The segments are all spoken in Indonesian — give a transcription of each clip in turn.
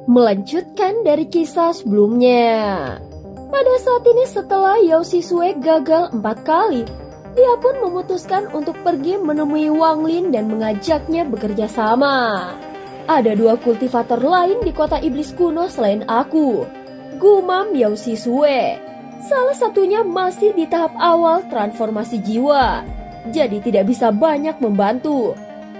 Melanjutkan dari kisah sebelumnya. Pada saat ini setelah Yao Sisue gagal 4 kali, dia pun memutuskan untuk pergi menemui Wang Lin dan mengajaknya bekerja sama. Ada 2 kultivator lain di kota iblis kuno selain aku, gumam Yao Sisue. Salah satunya masih di tahap awal transformasi jiwa, jadi tidak bisa banyak membantu.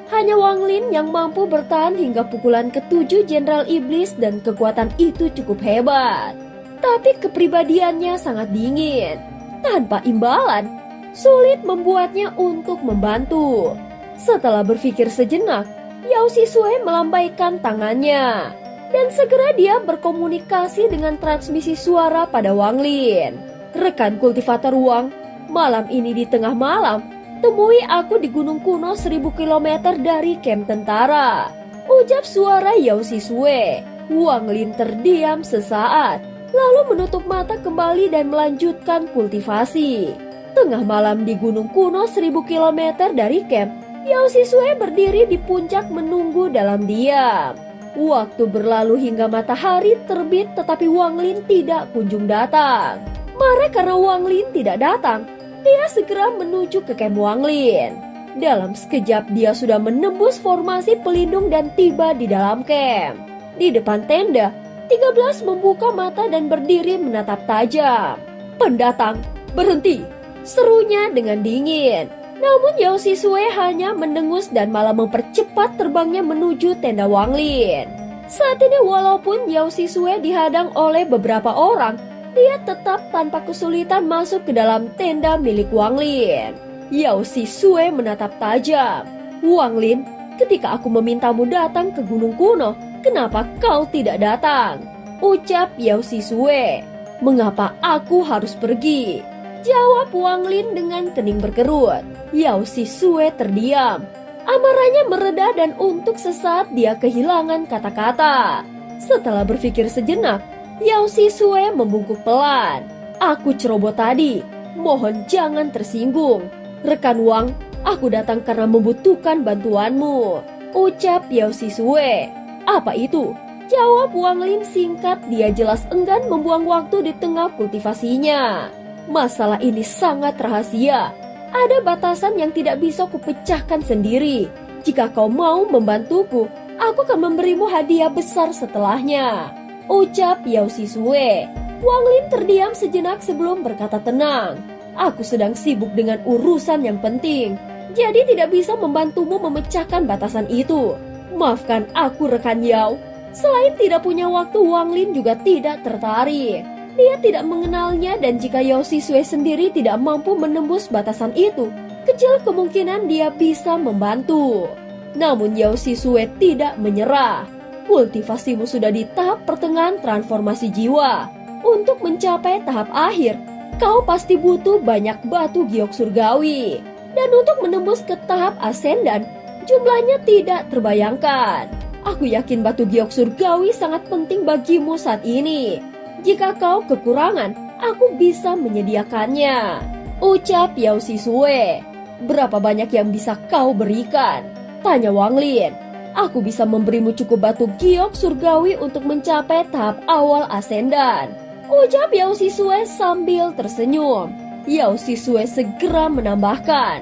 Hanya Wang Lin yang mampu bertahan hingga pukulan ke-7 Jenderal Iblis dan kekuatan itu cukup hebat. Tapi kepribadiannya sangat dingin, tanpa imbalan, sulit membuatnya untuk membantu. Setelah berpikir sejenak, Yao Sisue melambaikan tangannya, dan segera dia berkomunikasi dengan transmisi suara pada Wang Lin. Rekan kultivator Wang, malam ini di tengah malam, temui aku di gunung kuno 1000 km dari kamp tentara, ucap suara Yao Sisue. Wang Lin terdiam sesaat, lalu menutup mata kembali dan melanjutkan kultivasi. Tengah malam di gunung kuno 1000 km dari kamp, Yao Sisue berdiri di puncak menunggu dalam diam. Waktu berlalu hingga matahari terbit, tetapi Wang Lin tidak kunjung datang. Marah karena Wang Lin tidak datang, dia segera menuju ke kamp Wang Lin. Dalam sekejap dia sudah menembus formasi pelindung dan tiba di dalam kamp. Di depan tenda, 13 membuka mata dan berdiri menatap tajam. "Pendatang, berhenti!" serunya dengan dingin. Namun Yao Sisue hanya mendengus dan malah mempercepat terbangnya menuju tenda Wang Lin. Saat ini walaupun Yao Sisue dihadang oleh beberapa orang, dia tetap tanpa kesulitan masuk ke dalam tenda milik Wang Lin. Yao Sisue menatap tajam. "Wang Lin, ketika aku memintamu datang ke gunung kuno, kenapa kau tidak datang?" ucap Yao Sisue. "Mengapa aku harus pergi?" jawab Wang Lin dengan kening berkerut. Yao Sisue terdiam. Amarahnya mereda dan untuk sesaat dia kehilangan kata-kata. Setelah berpikir sejenak, Yao Sisue membungkuk pelan. "Aku ceroboh tadi, mohon jangan tersinggung. Rekan Wang, aku datang karena membutuhkan bantuanmu," ucap Yao Sisue. "Apa itu?" jawab Wang Lin singkat. Dia jelas enggan membuang waktu di tengah kultivasinya. "Masalah ini sangat rahasia. Ada batasan yang tidak bisa kupecahkan sendiri. Jika kau mau membantuku, aku akan memberimu hadiah besar setelahnya," ucap Yao Sisue. Wang Lin terdiam sejenak sebelum berkata tenang. "Aku sedang sibuk dengan urusan yang penting, jadi tidak bisa membantumu memecahkan batasan itu. Maafkan aku rekan Yao." Selain tidak punya waktu, Wang Lin juga tidak tertarik. Dia tidak mengenalnya dan jika Yao Sisue sendiri tidak mampu menembus batasan itu, kecil kemungkinan dia bisa membantu. Namun Yao Sisue tidak menyerah. "Kultivasimu sudah di tahap pertengahan transformasi jiwa. Untuk mencapai tahap akhir, kau pasti butuh banyak batu giok surgawi. Dan untuk menembus ke tahap ascendan, jumlahnya tidak terbayangkan. Aku yakin batu giok surgawi sangat penting bagimu saat ini. Jika kau kekurangan, aku bisa menyediakannya," ucap Yao Sisue. "Berapa banyak yang bisa kau berikan?" tanya Wang Lin. "Aku bisa memberimu cukup batu giok surgawi untuk mencapai tahap awal ascendan," ucap Yao Sisue sambil tersenyum. Yao Sisue segera menambahkan,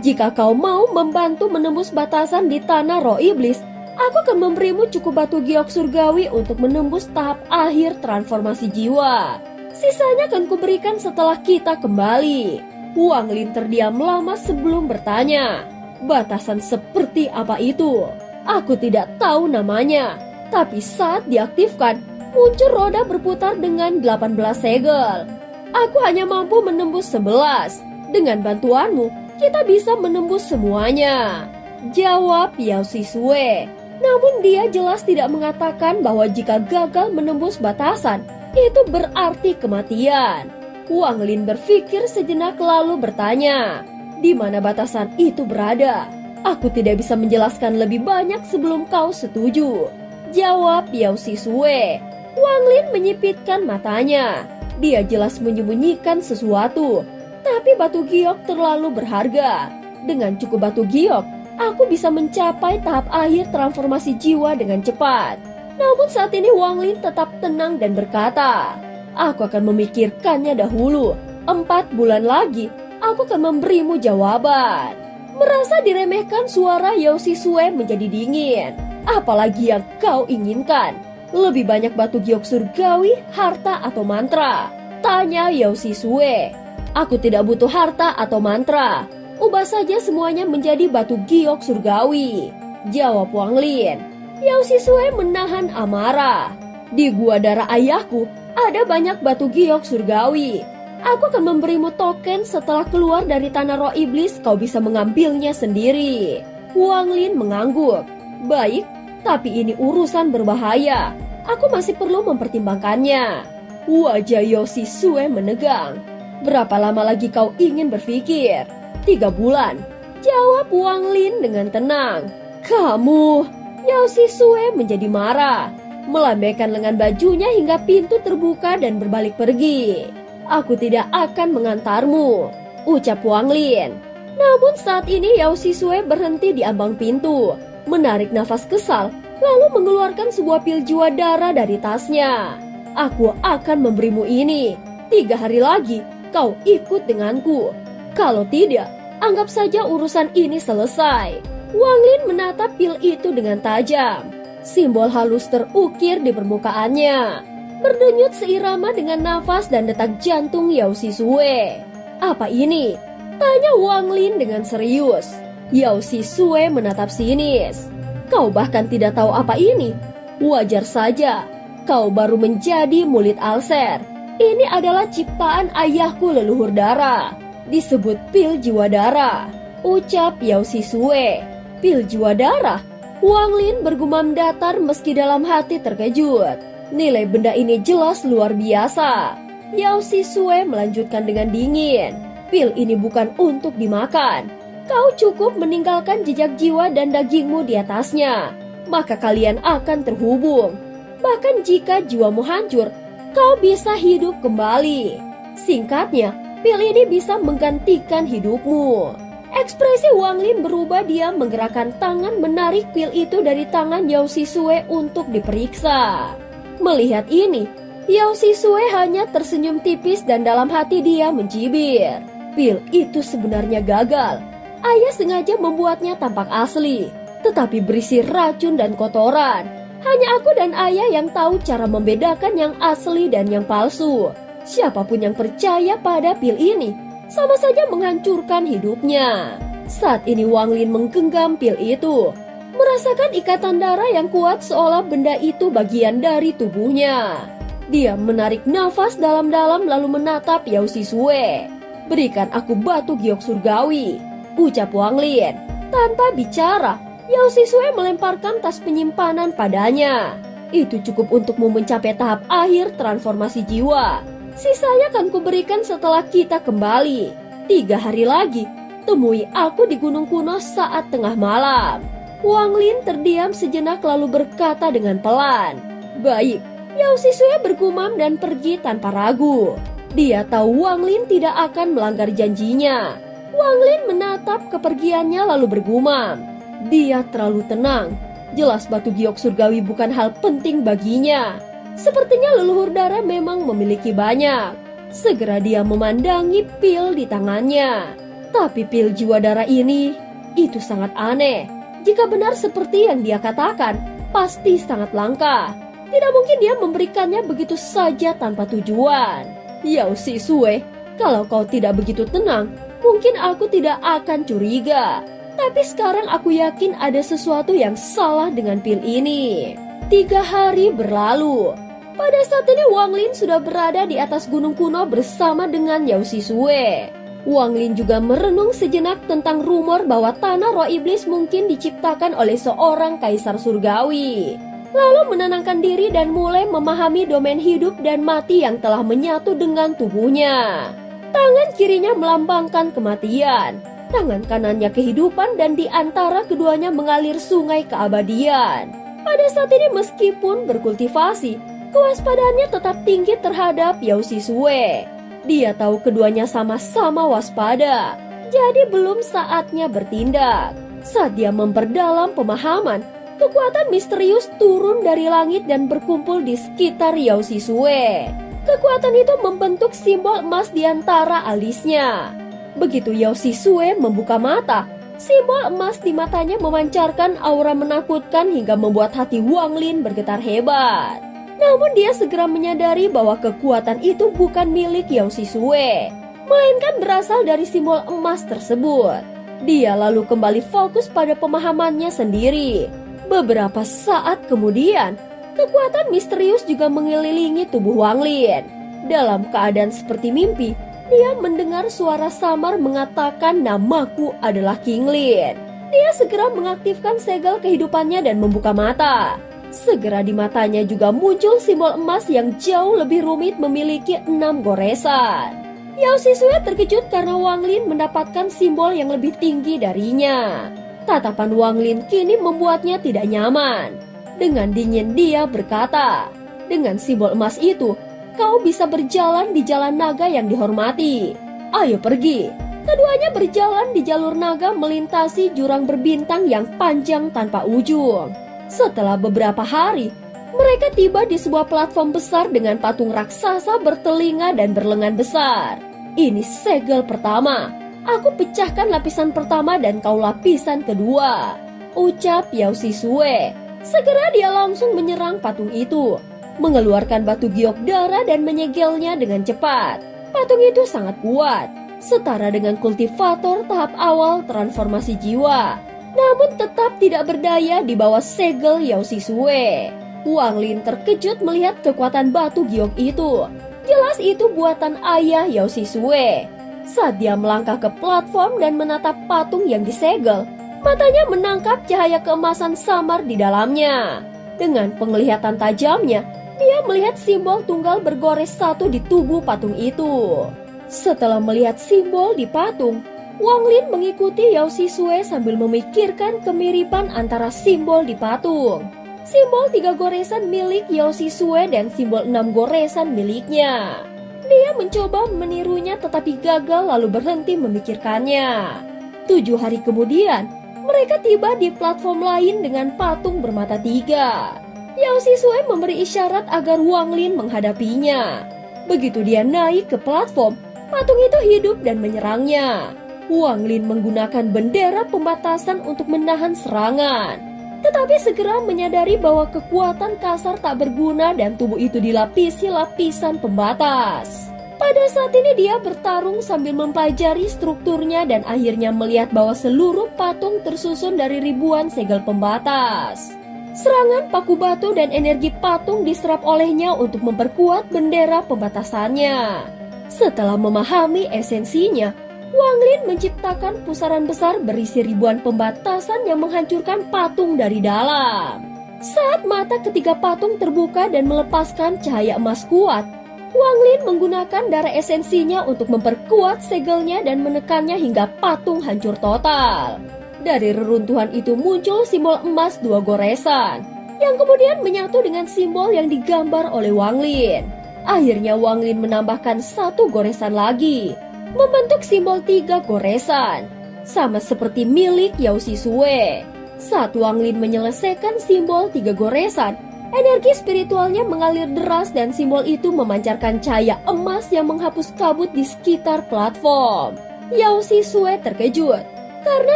"Jika kau mau membantu menembus batasan di tanah roh iblis, aku akan memberimu cukup batu giok surgawi untuk menembus tahap akhir transformasi jiwa. Sisanya akan kuberikan setelah kita kembali." Wang Lin terdiam lama sebelum bertanya, "Batasan seperti apa itu?" "Aku tidak tahu namanya, tapi saat diaktifkan, muncul roda berputar dengan 18 segel. Aku hanya mampu menembus 11. Dengan bantuanmu, kita bisa menembus semuanya," jawab Yao Sisue. Namun dia jelas tidak mengatakan bahwa jika gagal menembus batasan, itu berarti kematian. Wang Lin berpikir sejenak lalu bertanya, "Di mana batasan itu berada? Aku tidak bisa menjelaskan lebih banyak sebelum kau setuju," jawab Yao Sisue. Wang Lin menyipitkan matanya. Dia jelas menyembunyikan sesuatu, tapi batu giok terlalu berharga. Dengan cukup batu giok, aku bisa mencapai tahap akhir transformasi jiwa dengan cepat. Namun saat ini Wang Lin tetap tenang dan berkata, "Aku akan memikirkannya dahulu. 4 bulan lagi, aku akan memberimu jawaban." Merasa diremehkan, suara Yao Sisue menjadi dingin. "Apalagi yang kau inginkan? Lebih banyak batu giok surgawi, harta atau mantra?" tanya Yao Sisue. "Aku tidak butuh harta atau mantra. Ubah saja semuanya menjadi batu giok surgawi," jawab Wang Lin. Yao Sisue menahan amarah. "Di gua darah ayahku ada banyak batu giok surgawi. Aku akan memberimu token setelah keluar dari tanah roh iblis, kau bisa mengambilnya sendiri." Wang Lin mengangguk. "Baik, tapi ini urusan berbahaya. Aku masih perlu mempertimbangkannya." Wajah Yao Sisue menegang. "Berapa lama lagi kau ingin berpikir?" 3 bulan, jawab Wang Lin dengan tenang. "Kamu..." Yao Sisue menjadi marah, melambaikan lengan bajunya hingga pintu terbuka dan berbalik pergi. "Aku tidak akan mengantarmu," ucap Wang Lin. Namun saat ini Yao Sisue berhenti di ambang pintu, menarik nafas kesal, lalu mengeluarkan sebuah pil jiwa darah dari tasnya. "Aku akan memberimu ini. 3 hari lagi kau ikut denganku. Kalau tidak, anggap saja urusan ini selesai." Wang Lin menatap pil itu dengan tajam. Simbol halus terukir di permukaannya, berdenyut seirama dengan nafas dan detak jantung Yao Sisue. "Apa ini?" tanya Wang Lin dengan serius. Yao Sisue menatap sinis. "Kau bahkan tidak tahu apa ini? Wajar saja. Kau baru menjadi murid Alser. Ini adalah ciptaan ayahku leluhur darah. Disebut pil jiwa darah," ucap Yao Sisue. "Pil jiwa darah?" Wang Lin bergumam datar meski dalam hati terkejut. Nilai benda ini jelas luar biasa. Yao Sisue melanjutkan dengan dingin. "Pil ini bukan untuk dimakan. Kau cukup meninggalkan jejak jiwa dan dagingmu di atasnya, maka kalian akan terhubung. Bahkan jika jiwamu hancur, kau bisa hidup kembali. Singkatnya, pil ini bisa menggantikan hidupmu." Ekspresi Wang Lin berubah, dia menggerakkan tangan menarik pil itu dari tangan Yao Sisue untuk diperiksa. Melihat ini, Yao Sisue hanya tersenyum tipis dan dalam hati dia mencibir. Pil itu sebenarnya gagal. Ayah sengaja membuatnya tampak asli, tetapi berisi racun dan kotoran. Hanya aku dan ayah yang tahu cara membedakan yang asli dan yang palsu. Siapapun yang percaya pada pil ini sama saja menghancurkan hidupnya. Saat ini Wang Lin menggenggam pil itu, merasakan ikatan darah yang kuat seolah benda itu bagian dari tubuhnya. Dia menarik nafas dalam-dalam lalu menatap Yao Sisue. "Berikan aku batu giok surgawi," ucap Wang Lin. Tanpa bicara, Yao Sisue melemparkan tas penyimpanan padanya. "Itu cukup untukmu mencapai tahap akhir transformasi jiwa. Sisanya akan kuberikan setelah kita kembali. 3 hari lagi, temui aku di gunung kuno saat tengah malam." Wang Lin terdiam sejenak lalu berkata dengan pelan, "Baik." Yao Sisue bergumam dan pergi tanpa ragu. Dia tahu Wang Lin tidak akan melanggar janjinya. Wang Lin menatap kepergiannya lalu bergumam. Dia terlalu tenang. Jelas batu giok surgawi bukan hal penting baginya. Sepertinya leluhur darah memang memiliki banyak. Segera dia memandangi pil di tangannya. Tapi pil jiwa darah ini, itu sangat aneh. Jika benar seperti yang dia katakan, pasti sangat langka. Tidak mungkin dia memberikannya begitu saja tanpa tujuan. Yao Sisue, kalau kau tidak begitu tenang, mungkin aku tidak akan curiga. Tapi sekarang aku yakin ada sesuatu yang salah dengan pil ini. 3 hari berlalu. Pada saat ini Wang Lin sudah berada di atas gunung kuno bersama dengan Yao Sisue. Wang Lin juga merenung sejenak tentang rumor bahwa tanah roh iblis mungkin diciptakan oleh seorang kaisar surgawi. Lalu menenangkan diri dan mulai memahami domain hidup dan mati yang telah menyatu dengan tubuhnya. Tangan kirinya melambangkan kematian, tangan kanannya kehidupan, dan di antara keduanya mengalir sungai keabadian. Pada saat ini meskipun berkultivasi, kewaspadaannya tetap tinggi terhadap Yao Sisue. Dia tahu keduanya sama-sama waspada, jadi belum saatnya bertindak. Saat dia memperdalam pemahaman, kekuatan misterius turun dari langit dan berkumpul di sekitar Yao Sisue. Kekuatan itu membentuk simbol emas di antara alisnya. Begitu Yao Sisue membuka mata, simbol emas di matanya memancarkan aura menakutkan hingga membuat hati Wang Lin bergetar hebat. Namun dia segera menyadari bahwa kekuatan itu bukan milik Yao Sisue, melainkan berasal dari simbol emas tersebut. Dia lalu kembali fokus pada pemahamannya sendiri. Beberapa saat kemudian, kekuatan misterius juga mengelilingi tubuh Wang Lin. Dalam keadaan seperti mimpi, dia mendengar suara samar mengatakan namaku adalah King Lin. Dia segera mengaktifkan segel kehidupannya dan membuka mata. Segera di matanya juga muncul simbol emas yang jauh lebih rumit memiliki 6 goresan. Yao Sisue terkejut karena Wang Lin mendapatkan simbol yang lebih tinggi darinya. Tatapan Wang Lin kini membuatnya tidak nyaman. Dengan dingin dia berkata, "Dengan simbol emas itu, kau bisa berjalan di jalan naga yang dihormati. Ayo pergi." Keduanya berjalan di jalur naga melintasi jurang berbintang yang panjang tanpa ujung. Setelah beberapa hari, mereka tiba di sebuah platform besar dengan patung raksasa bertelinga dan berlengan besar. Ini segel pertama. Aku pecahkan lapisan pertama dan kau lapisan kedua, ucap Yao Sisue. Segera dia langsung menyerang patung itu, mengeluarkan batu giok darah dan menyegelnya dengan cepat. Patung itu sangat kuat, setara dengan kultivator tahap awal transformasi jiwa. Namun tetap tidak berdaya di bawah segel Yao Sisue. Wang Lin terkejut melihat kekuatan batu giok itu. Jelas itu buatan ayah Yao Sisue. Saat dia melangkah ke platform dan menatap patung yang disegel, matanya menangkap cahaya keemasan samar di dalamnya. Dengan penglihatan tajamnya, dia melihat simbol tunggal bergores satu di tubuh patung itu. Setelah melihat simbol di patung, Wang Lin mengikuti Yao Sisue sambil memikirkan kemiripan antara simbol di patung. Simbol 3 goresan milik Yao Sisue dan simbol 6 goresan miliknya. Dia mencoba menirunya tetapi gagal lalu berhenti memikirkannya. 7 hari kemudian, mereka tiba di platform lain dengan patung bermata 3. Yao Sisue memberi isyarat agar Wang Lin menghadapinya. Begitu dia naik ke platform, patung itu hidup dan menyerangnya. Wang Lin menggunakan bendera pembatasan untuk menahan serangan. Tetapi segera menyadari bahwa kekuatan kasar tak berguna dan tubuh itu dilapisi lapisan pembatas. Pada saat ini dia bertarung sambil mempelajari strukturnya dan akhirnya melihat bahwa seluruh patung tersusun dari ribuan segel pembatas. Serangan paku batu dan energi patung diserap olehnya untuk memperkuat bendera pembatasannya. Setelah memahami esensinya, Wang Lin menciptakan pusaran besar berisi ribuan pembatasan yang menghancurkan patung dari dalam. Saat mata ketiga patung terbuka dan melepaskan cahaya emas kuat, Wang Lin menggunakan darah esensinya untuk memperkuat segelnya dan menekannya hingga patung hancur total. Dari reruntuhan itu muncul simbol emas 2 goresan, yang kemudian menyatu dengan simbol yang digambar oleh Wang Lin. Akhirnya Wang Lin menambahkan 1 goresan lagi, membentuk simbol 3 goresan, sama seperti milik Yao Sisue. Saat Wang Lin menyelesaikan simbol 3 goresan, energi spiritualnya mengalir deras dan simbol itu memancarkan cahaya emas yang menghapus kabut di sekitar platform. Yao Sisue terkejut, karena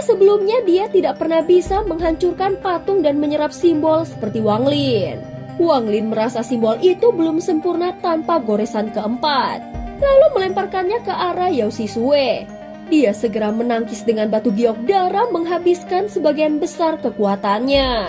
sebelumnya dia tidak pernah bisa menghancurkan patung dan menyerap simbol seperti Wang Lin. Wang Lin merasa simbol itu belum sempurna tanpa goresan keempat, lalu melemparkannya ke arah Yao Sisue. Dia segera menangkis dengan batu giok darah menghabiskan sebagian besar kekuatannya.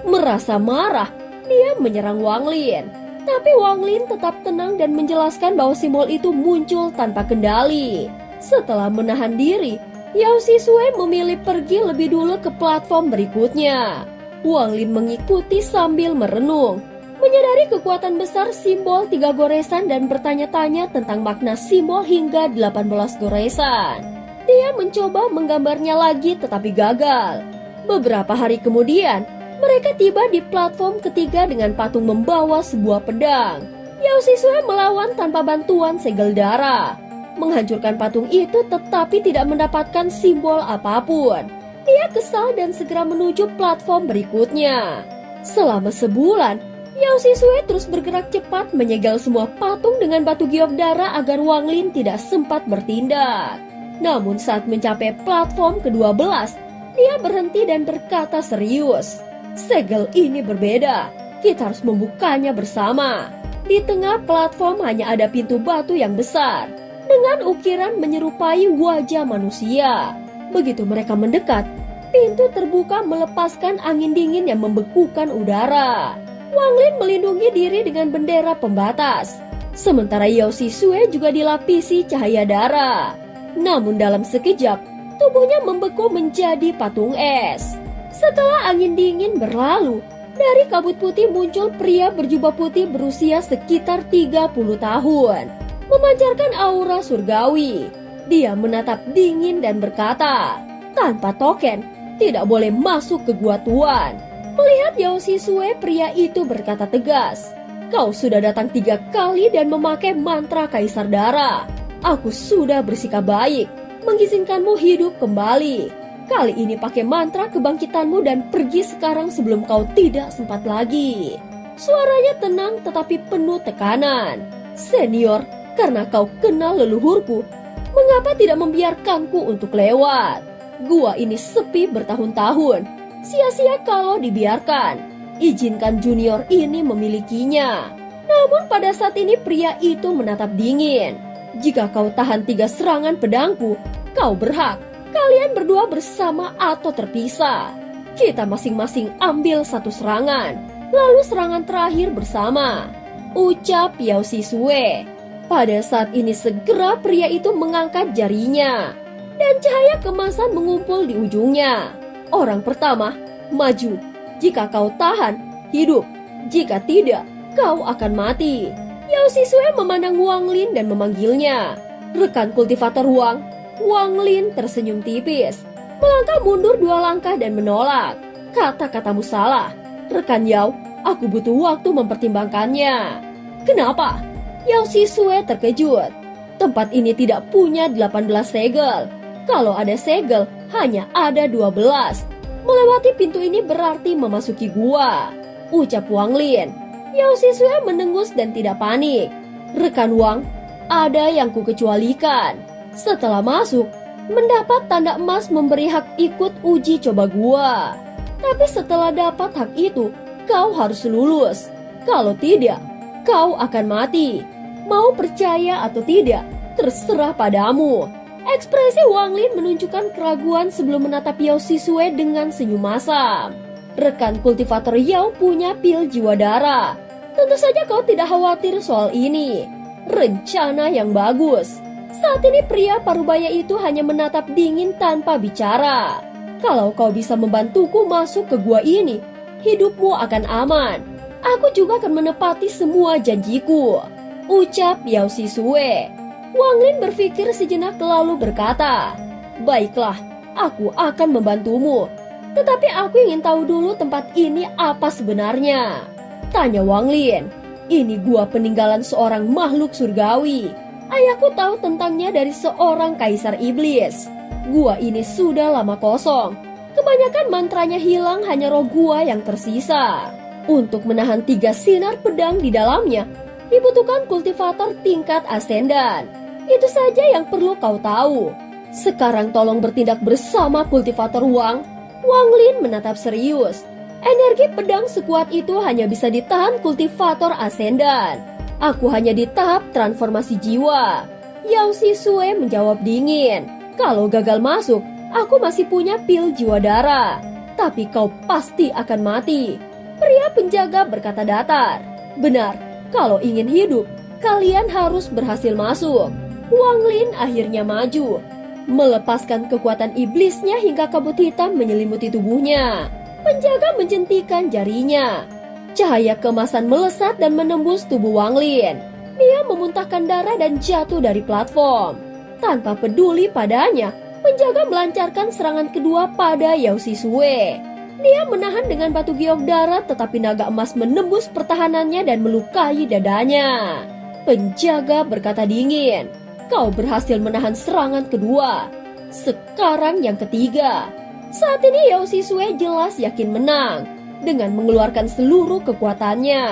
Merasa marah, dia menyerang Wang Lin. Tapi Wang Lin tetap tenang dan menjelaskan bahwa simbol itu muncul tanpa kendali. Setelah menahan diri, Yao Sisue memilih pergi lebih dulu ke platform berikutnya. Wang Lin mengikuti sambil merenung, menyadari kekuatan besar simbol 3 goresan dan bertanya-tanya tentang makna simbol hingga 18 goresan. Dia mencoba menggambarnya lagi tetapi gagal. Beberapa hari kemudian, mereka tiba di platform ketiga dengan patung membawa sebuah pedang. Yao Sisue melawan tanpa bantuan segel darah, menghancurkan patung itu tetapi tidak mendapatkan simbol apapun. Dia kesal dan segera menuju platform berikutnya. Selama sebulan, Yao Sisue terus bergerak cepat menyegel semua patung dengan batu giok darah agar Wang Lin tidak sempat bertindak. Namun saat mencapai platform ke-12, dia berhenti dan berkata serius, "Segel ini berbeda, kita harus membukanya bersama." Di tengah platform hanya ada pintu batu yang besar, dengan ukiran menyerupai wajah manusia. Begitu mereka mendekat, pintu terbuka melepaskan angin dingin yang membekukan udara. Wang Lin melindungi diri dengan bendera pembatas, sementara Yao Sisue juga dilapisi cahaya darah. Namun dalam sekejap, tubuhnya membeku menjadi patung es. Setelah angin dingin berlalu, dari kabut putih muncul pria berjubah putih berusia sekitar 30 tahun, memancarkan aura surgawi. Dia menatap dingin dan berkata, "Tanpa token, tidak boleh masuk ke gua Tuan." Melihat Yao Sisue, pria itu berkata tegas, "Kau sudah datang 3 kali dan memakai mantra Kaisar Darah. Aku sudah bersikap baik, mengizinkanmu hidup kembali. Kali ini pakai mantra kebangkitanmu dan pergi sekarang sebelum kau tidak sempat lagi." Suaranya tenang tetapi penuh tekanan. "Senior, karena kau kenal leluhurku, mengapa tidak membiarkanku untuk lewat? Gua ini sepi bertahun-tahun, sia-sia kalau dibiarkan. Izinkan junior ini memilikinya." Namun pada saat ini pria itu menatap dingin. "Jika kau tahan 3 serangan pedangku, kau berhak. Kalian berdua bersama atau terpisah. Kita masing-masing ambil 1 serangan, lalu serangan terakhir bersama," ucap Yao Sisue. Pada saat ini segera pria itu mengangkat jarinya, dan cahaya kemasan mengumpul di ujungnya. "Orang pertama, maju. Jika kau tahan, hidup. Jika tidak, kau akan mati." Yao Sisue memandang Wang Lin dan memanggilnya, "Rekan kultivator Wang." Wang Lin tersenyum tipis, melangkah mundur 2 langkah dan menolak. "Kata-katamu salah. Rekan Yao, aku butuh waktu mempertimbangkannya." "Kenapa?" Yao Sisue terkejut. "Tempat ini tidak punya 18 segel. Kalau ada segel, hanya ada 12. Melewati pintu ini berarti memasuki gua," ucap Wang Lin. Yao Sisue mendengus dan tidak panik. "Rekan Wang, ada yang kukecualikan. Setelah masuk, mendapat tanda emas memberi hak ikut uji coba gua. Tapi setelah dapat hak itu, kau harus lulus. Kalau tidak, kau akan mati. Mau percaya atau tidak, terserah padamu." Ekspresi Wang Lin menunjukkan keraguan sebelum menatap Yao Sisue dengan senyum masam. "Rekan kultivator Yao punya pil jiwa darah. Tentu saja kau tidak khawatir soal ini. Rencana yang bagus." Saat ini pria parubaya itu hanya menatap dingin tanpa bicara. "Kalau kau bisa membantuku masuk ke gua ini, hidupmu akan aman. Aku juga akan menepati semua janjiku," ucap Yao Sisue. Wang Lin berpikir sejenak lalu berkata, "Baiklah, aku akan membantumu. Tetapi aku ingin tahu dulu tempat ini apa sebenarnya," tanya Wang Lin. "Ini gua peninggalan seorang makhluk surgawi. Ayahku tahu tentangnya dari seorang kaisar iblis. Gua ini sudah lama kosong. Kebanyakan mantranya hilang, hanya roh gua yang tersisa. Untuk menahan 3 sinar pedang di dalamnya, dibutuhkan kultivator tingkat ascendan. Itu saja yang perlu kau tahu. Sekarang tolong bertindak bersama kultivator Wang." Wang Lin menatap serius. Energi pedang sekuat itu hanya bisa ditahan kultivator ascendan. "Aku hanya di tahap transformasi jiwa." Yao Sisue menjawab dingin. "Kalau gagal masuk, aku masih punya pil jiwa darah. Tapi kau pasti akan mati." Pria penjaga berkata datar. "Benar, kalau ingin hidup, kalian harus berhasil masuk." Wang Lin akhirnya maju, melepaskan kekuatan iblisnya hingga kabut hitam menyelimuti tubuhnya. Penjaga menjentikan jarinya. Cahaya kemasan melesat dan menembus tubuh Wang Lin. Dia memuntahkan darah dan jatuh dari platform. Tanpa peduli padanya, penjaga melancarkan serangan kedua pada Yao Sisue. Dia menahan dengan batu giok darah, tetapi naga emas menembus pertahanannya dan melukai dadanya. Penjaga berkata dingin, "Kau berhasil menahan serangan kedua. Sekarang yang ketiga." Saat ini Yao Sisue jelas yakin menang. Dengan mengeluarkan seluruh kekuatannya,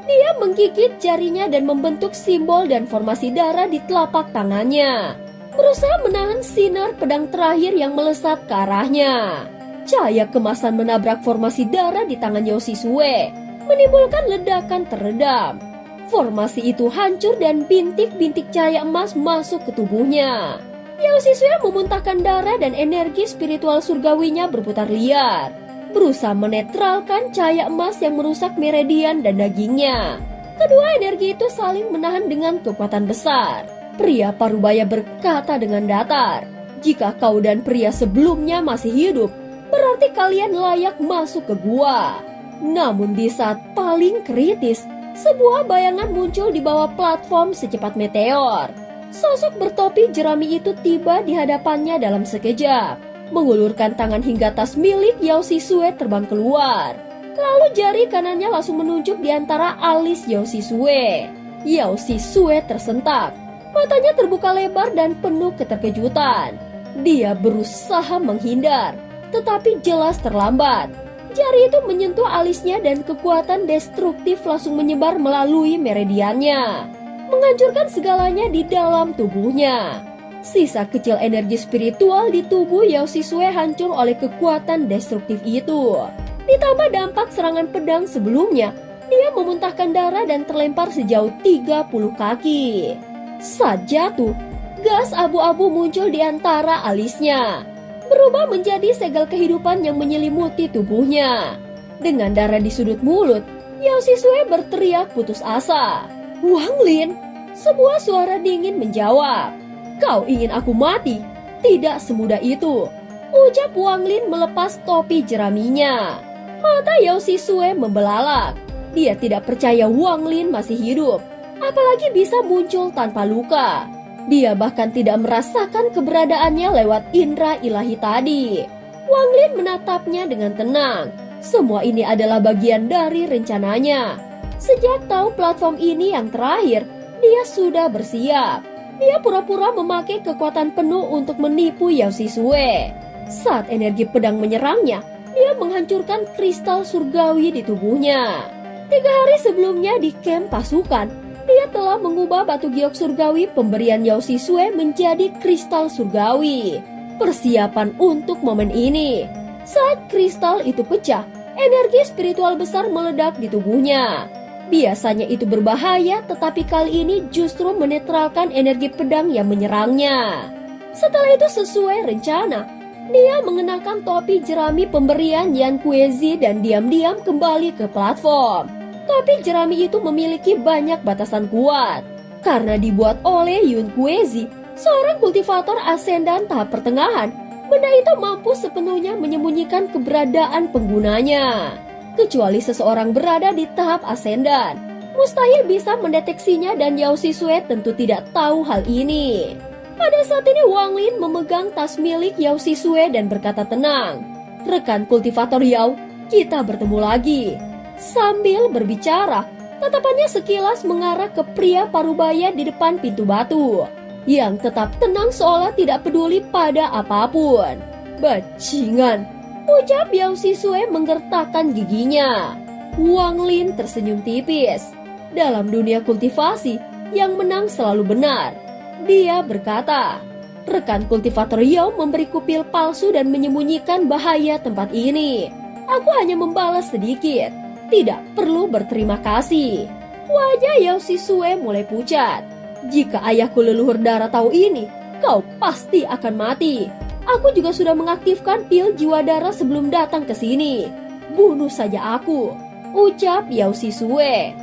dia menggigit jarinya dan membentuk simbol dan formasi darah di telapak tangannya, berusaha menahan sinar pedang terakhir yang melesat ke arahnya. Cahaya kemasan menabrak formasi darah di tangan Yao Sisue, menimbulkan ledakan teredam. Formasi itu hancur dan bintik-bintik cahaya emas masuk ke tubuhnya. Yao Sisue memuntahkan darah dan energi spiritual surgawinya berputar liar, berusaha menetralkan cahaya emas yang merusak meridian dan dagingnya. Kedua energi itu saling menahan dengan kekuatan besar. Pria Parubaya berkata dengan datar, "Jika kau dan pria sebelumnya masih hidup, berarti kalian layak masuk ke gua." Namun di saat paling kritis, sebuah bayangan muncul di bawah platform secepat meteor. Sosok bertopi jerami itu tiba di hadapannya dalam sekejap, mengulurkan tangan hingga tas milik Yao Sisue terbang keluar. Lalu jari kanannya langsung menunjuk di antara alis Yao Sisue. Yao Sisue tersentak, matanya terbuka lebar dan penuh keterkejutan. Dia berusaha menghindar, tetapi jelas terlambat. Jari itu menyentuh alisnya dan kekuatan destruktif langsung menyebar melalui meridiannya, menghancurkan segalanya di dalam tubuhnya. Sisa kecil energi spiritual di tubuh Yao Sisue hancur oleh kekuatan destruktif itu. Ditambah dampak serangan pedang sebelumnya, dia memuntahkan darah dan terlempar sejauh 30 kaki. Saat jatuh, gas abu-abu muncul di antara alisnya, berubah menjadi segel kehidupan yang menyelimuti tubuhnya. Dengan darah di sudut mulut, Yao Sisue berteriak putus asa. "Wang Lin!" Sebuah suara dingin menjawab. "Kau ingin aku mati? Tidak semudah itu," ucap Wang Lin melepas topi jeraminya. Mata Yao Sisue membelalak. Dia tidak percaya Wang Lin masih hidup, apalagi bisa muncul tanpa luka. Dia bahkan tidak merasakan keberadaannya lewat indera ilahi tadi. Wang Lin menatapnya dengan tenang. Semua ini adalah bagian dari rencananya. Sejak tahu platform ini yang terakhir, dia sudah bersiap. Dia pura-pura memakai kekuatan penuh untuk menipu Yao Sisue. Saat energi pedang menyerangnya, dia menghancurkan kristal surgawi di tubuhnya. 3 hari sebelumnya di kamp pasukan, dia telah mengubah batu giok surgawi pemberian Yao Sisue menjadi kristal surgawi. Persiapan untuk momen ini. Saat kristal itu pecah, energi spiritual besar meledak di tubuhnya. Biasanya itu berbahaya, tetapi kali ini justru menetralkan energi pedang yang menyerangnya. Setelah itu sesuai rencana, dia mengenakan topi jerami pemberian Yan Kuezi dan diam-diam kembali ke platform. Topi jerami itu memiliki banyak batasan kuat. Karena dibuat oleh Yun Kuezi, seorang kultivator asendan tahap pertengahan, benda itu mampu sepenuhnya menyembunyikan keberadaan penggunanya. Kecuali seseorang berada di tahap asendan, mustahil bisa mendeteksinya dan Yao Sisue tentu tidak tahu hal ini. Pada saat ini Wang Lin memegang tas milik Yao Sisue dan berkata tenang, "Rekan kultivator Yao, kita bertemu lagi." Sambil berbicara, tatapannya sekilas mengarah ke pria Parubaya di depan pintu batu, yang tetap tenang seolah tidak peduli pada apapun. "Bajingan!" ucap Yao Sisue menggertakkan giginya. Wang Lin tersenyum tipis. Dalam dunia kultivasi, yang menang selalu benar. Dia berkata, "Rekan kultivator Yao memberiku pil palsu dan menyembunyikan bahaya tempat ini. Aku hanya membalas sedikit. Tidak perlu berterima kasih." Wajah Yao Sisue mulai pucat. "Jika ayahku leluhur darah tahu ini, kau pasti akan mati. Aku juga sudah mengaktifkan pil jiwa darah sebelum datang ke sini. Bunuh saja aku," ucap Yao Sisue.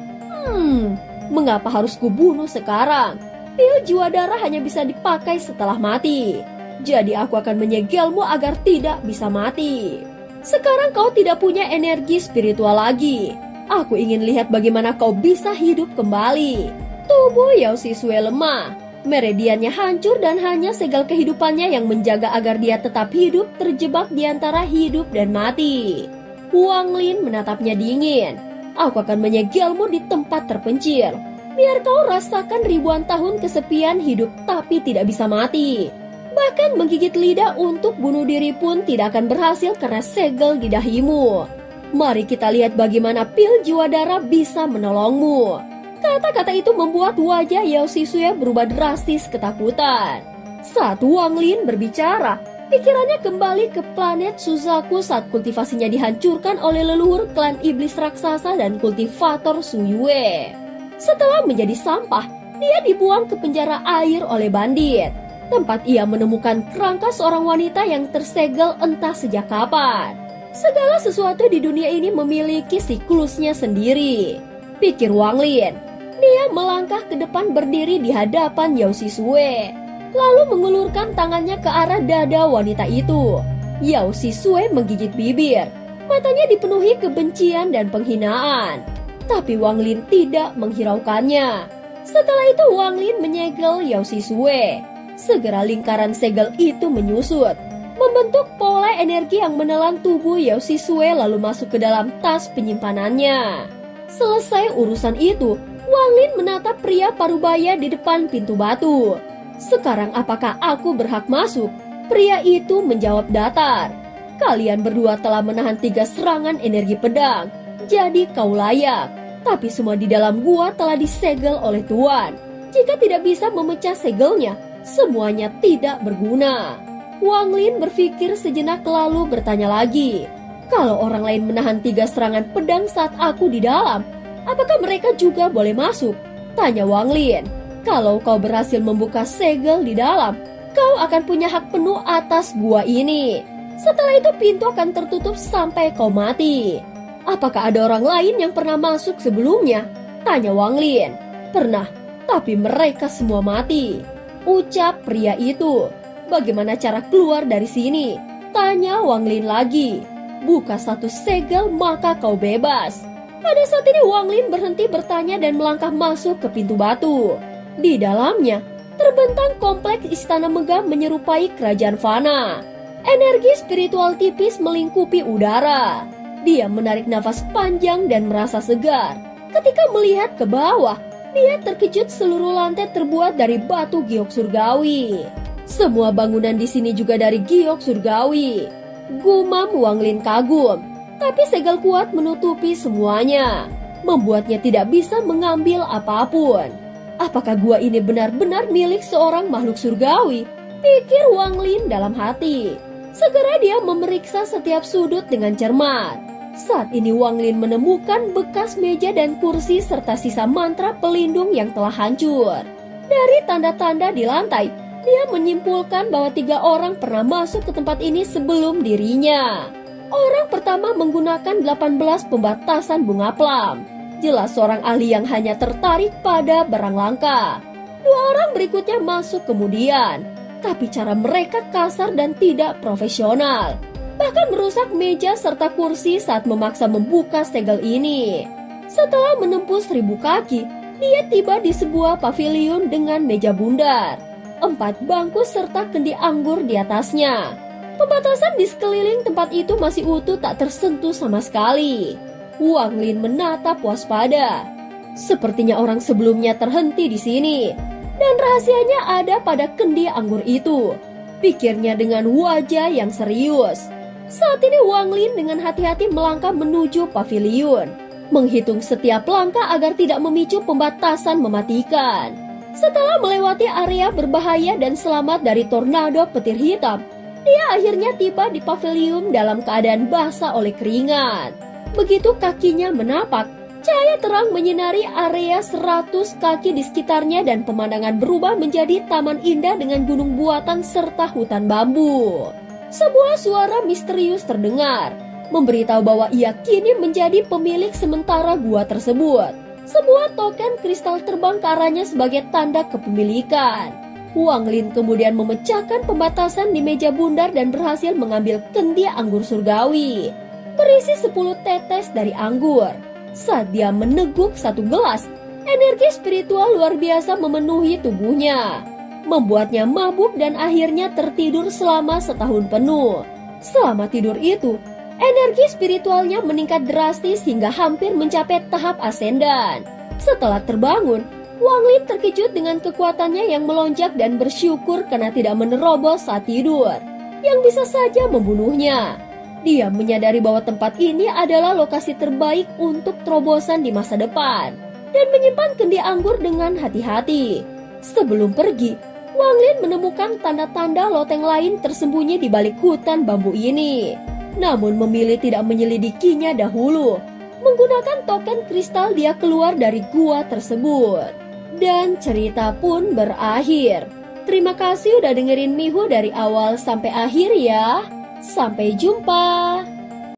Mengapa harus kubunuh sekarang? Pil jiwa darah hanya bisa dipakai setelah mati. Jadi aku akan menyegelmu agar tidak bisa mati. Sekarang kau tidak punya energi spiritual lagi. Aku ingin lihat bagaimana kau bisa hidup kembali." Tubuh Yao Sisue lemah. Meridiannya hancur dan hanya segel kehidupannya yang menjaga agar dia tetap hidup terjebak di antara hidup dan mati. Wang Lin menatapnya dingin. "Aku akan menyegelmu di tempat terpencil. Biar kau rasakan ribuan tahun kesepian hidup tapi tidak bisa mati." Bahkan menggigit lidah untuk bunuh diri pun tidak akan berhasil karena segel di dahimu. Mari kita lihat bagaimana pil jiwa darah bisa menolongmu. Kata-kata itu membuat wajah Yao Shisue berubah drastis ketakutan. Saat Wang Lin berbicara, pikirannya kembali ke planet Suzaku saat kultivasinya dihancurkan oleh leluhur klan iblis raksasa dan kultivator Su Yue. Setelah menjadi sampah, dia dibuang ke penjara air oleh bandit. Tempat ia menemukan kerangka seorang wanita yang tersegel entah sejak kapan. Segala sesuatu di dunia ini memiliki siklusnya sendiri, pikir Wang Lin. Dia melangkah ke depan berdiri di hadapan Yao Shisue, lalu mengulurkan tangannya ke arah dada wanita itu. Yao Shisue menggigit bibir, matanya dipenuhi kebencian dan penghinaan. Tapi Wang Lin tidak menghiraukannya. Setelah itu Wang Lin menyegel Yao Shisue. Segera lingkaran segel itu menyusut, membentuk pola energi yang menelan tubuh Yao Shisue lalu masuk ke dalam tas penyimpanannya. Selesai urusan itu, Wang Lin menatap pria parubaya di depan pintu batu. Sekarang apakah aku berhak masuk? Pria itu menjawab datar. Kalian berdua telah menahan 3 serangan energi pedang, jadi kau layak. Tapi semua di dalam gua telah disegel oleh Tuan. Jika tidak bisa memecah segelnya, semuanya tidak berguna. Wang Lin berpikir sejenak lalu bertanya lagi. Kalau orang lain menahan 3 serangan pedang saat aku di dalam, apakah mereka juga boleh masuk? Tanya Wang Lin. Kalau kau berhasil membuka segel di dalam, kau akan punya hak penuh atas gua ini. Setelah itu pintu akan tertutup sampai kau mati. Apakah ada orang lain yang pernah masuk sebelumnya? Tanya Wang Lin. Pernah, tapi mereka semua mati, ucap pria itu. Bagaimana cara keluar dari sini? Tanya Wang Lin lagi. Buka 1 segel maka kau bebas. Pada saat ini Wang Lin berhenti bertanya dan melangkah masuk ke pintu batu. Di dalamnya terbentang kompleks istana megah menyerupai kerajaan fana. Energi spiritual tipis melingkupi udara. Dia menarik nafas panjang dan merasa segar. Ketika melihat ke bawah, dia terkejut seluruh lantai terbuat dari batu giok surgawi. Semua bangunan di sini juga dari giok surgawi. Gumam Wang Lin kagum, tapi segel kuat menutupi semuanya, membuatnya tidak bisa mengambil apapun. Apakah gua ini benar-benar milik seorang makhluk surgawi? Pikir Wang Lin dalam hati. Segera dia memeriksa setiap sudut dengan cermat. Saat ini Wang Lin menemukan bekas meja dan kursi serta sisa mantra pelindung yang telah hancur. Dari tanda-tanda di lantai, dia menyimpulkan bahwa 3 orang pernah masuk ke tempat ini sebelum dirinya. Orang pertama menggunakan 18 pembatasan bunga plam. Jelas seorang ahli yang hanya tertarik pada barang langka. 2 orang berikutnya masuk kemudian, tapi cara mereka kasar dan tidak profesional. Bahkan merusak meja serta kursi saat memaksa membuka segel ini. Setelah menempuh 1000 kaki, dia tiba di sebuah pavilion dengan meja bundar, 4 bangku serta kendi anggur di atasnya. Pembatasan di sekeliling tempat itu masih utuh tak tersentuh sama sekali. Wang Lin menatap waspada. Sepertinya orang sebelumnya terhenti di sini, dan rahasianya ada pada kendi anggur itu, pikirnya dengan wajah yang serius. Saat ini Wang Lin dengan hati-hati melangkah menuju pavilion, menghitung setiap langkah agar tidak memicu pembatasan mematikan. Setelah melewati area berbahaya dan selamat dari tornado petir hitam, dia akhirnya tiba di pavilion dalam keadaan basah oleh keringat. Begitu kakinya menapak, cahaya terang menyinari area 100 kaki di sekitarnya dan pemandangan berubah menjadi taman indah dengan gunung buatan serta hutan bambu. Sebuah suara misterius terdengar, memberitahu bahwa ia kini menjadi pemilik sementara gua tersebut. Sebuah token kristal terbang ke arahnya sebagai tanda kepemilikan. Wang Lin kemudian memecahkan pembatasan di meja bundar dan berhasil mengambil kendi anggur surgawi, berisi 10 tetes dari anggur. Saat dia meneguk 1 gelas, energi spiritual luar biasa memenuhi tubuhnya, membuatnya mabuk dan akhirnya tertidur selama setahun penuh. Selama tidur itu, energi spiritualnya meningkat drastis hingga hampir mencapai tahap asendan. Setelah terbangun, Wang Lin terkejut dengan kekuatannya yang melonjak dan bersyukur karena tidak menerobos saat tidur, yang bisa saja membunuhnya. Dia menyadari bahwa tempat ini adalah lokasi terbaik untuk terobosan di masa depan, dan menyimpan kendi anggur dengan hati-hati. Sebelum pergi, Wang Lin menemukan tanda-tanda loteng lain tersembunyi di balik hutan bambu ini. Namun memilih tidak menyelidikinya dahulu. Menggunakan token kristal dia keluar dari gua tersebut. Dan cerita pun berakhir. Terima kasih udah dengerin Miho dari awal sampai akhir ya. Sampai jumpa.